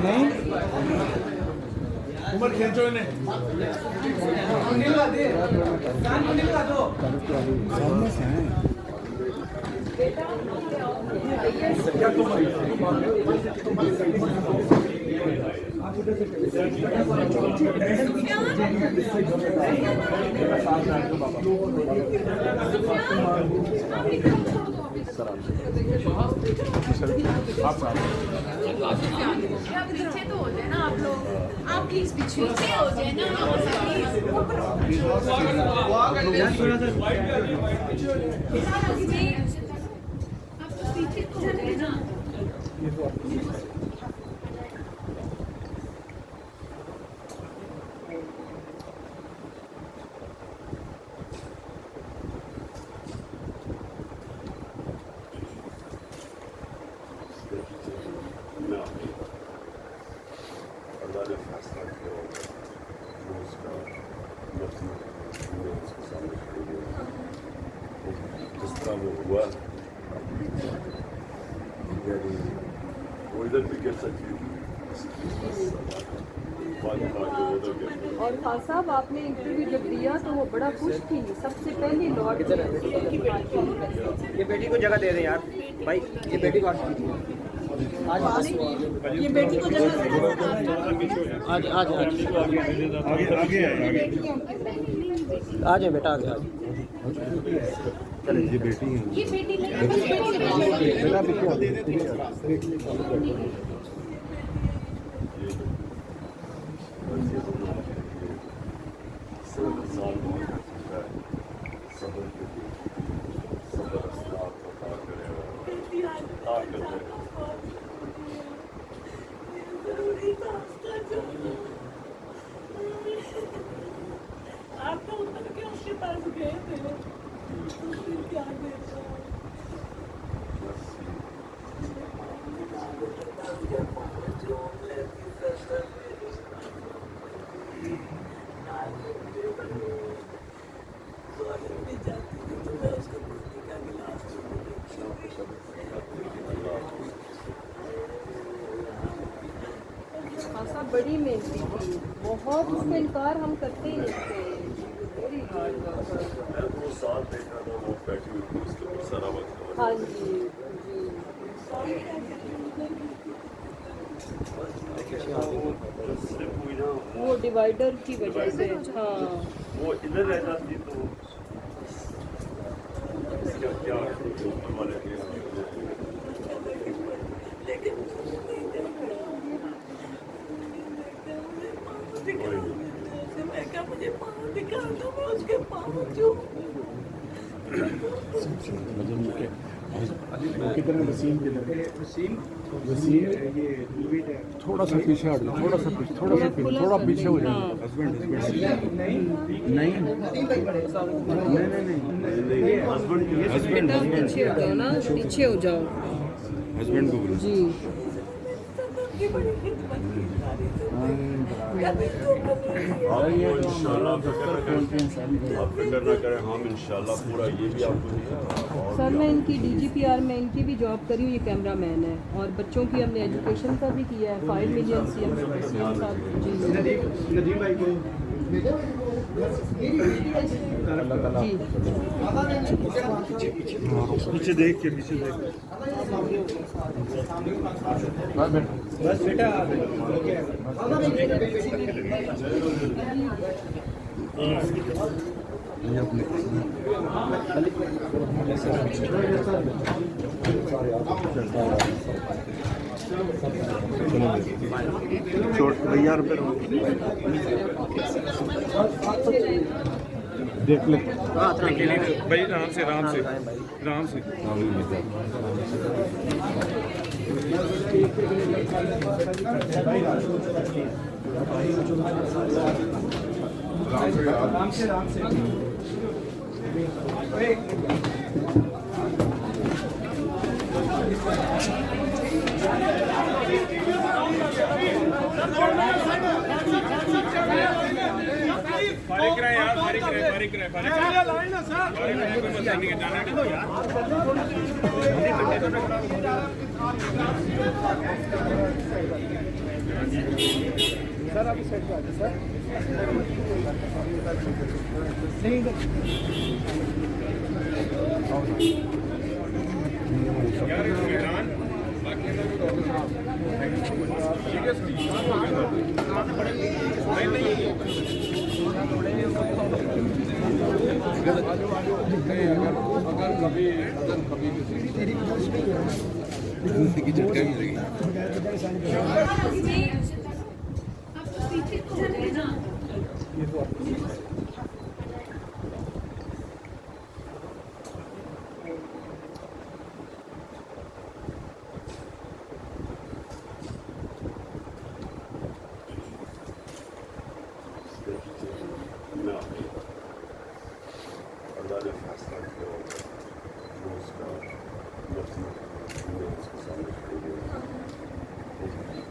नहीं उमर खींचो इन्हें सामने से हैं पीछे तो हो जाए ना आप लोग, आप प्लीज पीछे हो जाए ना पीछे तो हो जाए ना। वो हुआ वो इधर भी गिर सकती थी और खान साहब आपने इंटरव्यू जब दिया तो वो बड़ा खुश थी, सबसे पहले लौट ये बेटी को जगह दे रहे यार भाई, ये बेटी को ये बेटी को जगह आज आज आज आ जाए बेटा, आ जाए ये बेटी है ये बेटी बेटा भी क्या आपका उतर के उसके पास गए थे क्या बड़ी मेहनती थी बहुत, उसका इनकार हम करते ही नहीं थे। हाँ जी वो डिवाइडर की वजह से, हाँ वो इधर रह जाती तो क्या मैं क्या मुझे पाँव दिखा दो, मैं उसके पाँव छू। कितने वसीम ये थोड़ा सा पीछे हट जाओ, थोड़ा सा पीछे थोड़ा पीछे हो जाओ। हस्बैंड नहीं नहीं हस्बैंड पीछे हो जाओ ना, पीछे हो जाओ हस्बैंड को बोलो जी। इंशाल्लाह आप फिक्र ना करें, हम इंशाल्लाह पूरा ये भी आपको दिया। सर मैं इनकी DGPR में इनकी भी जॉब करी हुई, ये कैमरा मैन है और बच्चों की हमने एजुकेशन का भी किया है। 5 मिलियन CM जी नदीम भाई को पीछे देख के पीछे देख बस बेटा ये अपने छोड़ भैया देख ले भाई आराम से आराम से आराम से आराम से फारिक रहे यार, फारिक रहे कोई मसला नहीं है, जाने दो यार। सर अभी सेट कर सर अगर कभी की झटका मिलेगी पीछे तो हो जाए ना No. अल्लाह ने फैसला किया वो उसका उसके सामने खड़े हुए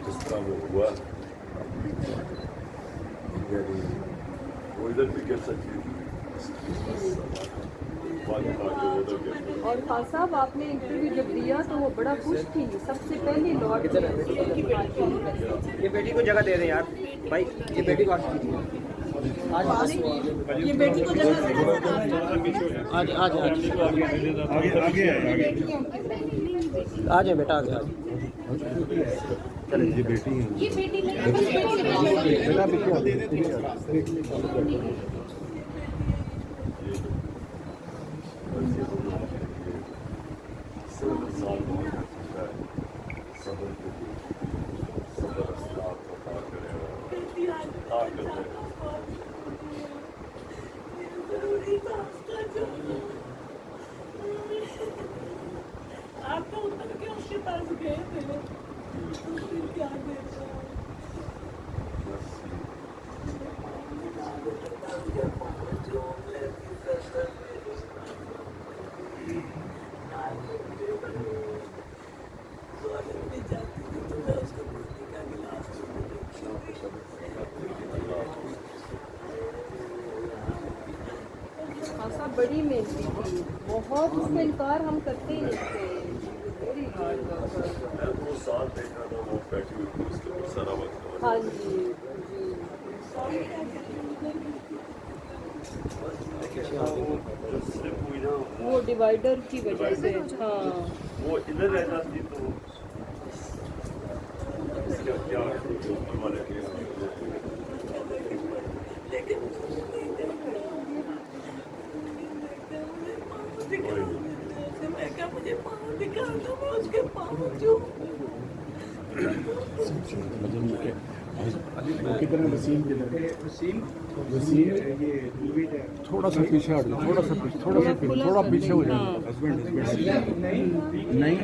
जिस तरह वो हुआ यानी वो इधर भी गिर सकती थी और खान साहब आपने इंटरव्यू जब दिया तो वो बड़ा खुश थी, सबसे पहले लॉर्ड ये बेटी को जगह दे दें यार भाई, ये बेटी को आज ये बेटी को जगह आज आज आ जाए बेटा, आ जाए ये बेटी है ये बेटी नहीं आप तो उतर के उसके पास गए थे, फिर क्या देखा? हाँ साहब बड़ी मेहनती थी बहुत, उसका इनकार हम करते ही नहीं थे। Very hard worker. वो साथ देखा था वो बैठी हुई थी उसके ऊपर सारा वक्त हाँ जी जी जो स्लिप हुई ना वो डिवाइडर की वजह से। हाँ वो इधर रह जाती तो क्या क्या हमारे मैं क्या मुझे पाँव दिखाना, मैं उसके पाँव जो कितना वसीम ये थोड़ा सा पीछे हट जाओ, थोड़ा सा पीछे थोड़ा पीछे हो जाओ। हस्बैंड नहीं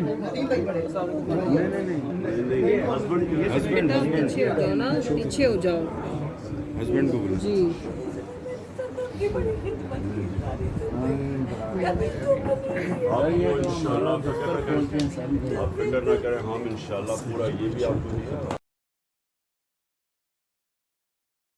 बेटा पीछे हो जाओ ना, पीछे हो जाओ हस्बैंड को बोलो जी। की बड़ी खिदमत की इंशाल्लाह आप फिक्र ना करें, हम इंशाल्लाह पूरा ये भी आपको दिया।